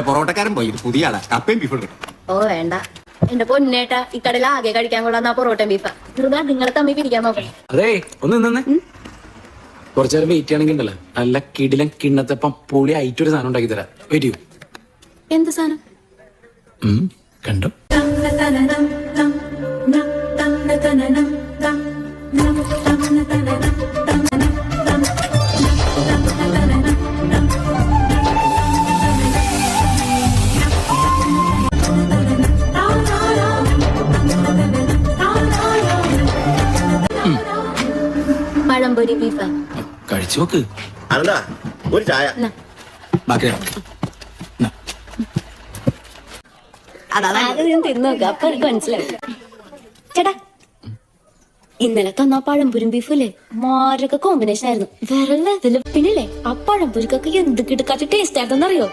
പൊറോട്ടക്കാരൻ പോയി പുതിയ ആളാ കപ്പയും ബീഫും കിട്ടും. ഓ വേണ്ട എന്റെ പൊന്നേട്ടാ ഈ കടയിൽ ആകെ കഴിക്കാൻ കൊള്ളാന്ന പൊറോട്ട ബീഫാ വെറുതെ നിങ്ങളെ തമ്മിൽ പിരിക്കാൻ നോക്കണം. അതെ ഒന്ന് നിന്നെ കുറച്ചു നേരം വെയിറ്റ് ചെയ്യണമെങ്കിൽ ഉണ്ടല്ലോ നല്ല കിടിലം കിണ്ണത്തപ്പം പൊളി ആയിട്ടൊരു സാധനം ഉണ്ടാക്കി തരാം. വെയിറ്റ് ചെയ്യൂ. എന്ത് സാധനം? കണ്ടോ പഴംപൊരി ബീഫാ. കഴിച്ചു നോക്ക്. അനന്താ ഒരു ചായ. ബാക്കി തിന്നു നോക്ക അപ്പൊ എനിക്ക് മനസ്സിലായി. ചേട്ടാ ഇന്നലെ തന്ന പഴംപൊരും ബീഫല്ലേ മാരൊക്കെ കോമ്പിനേഷൻ ആയിരുന്നു. വേറെ ലെവല്. പിന്നില്ലേ ആ പഴംപൊരിക്കൊക്കെ എന്ത് കിടക്കാച്ച ടേസ്റ്റ് ആയിരുന്നറിയോ?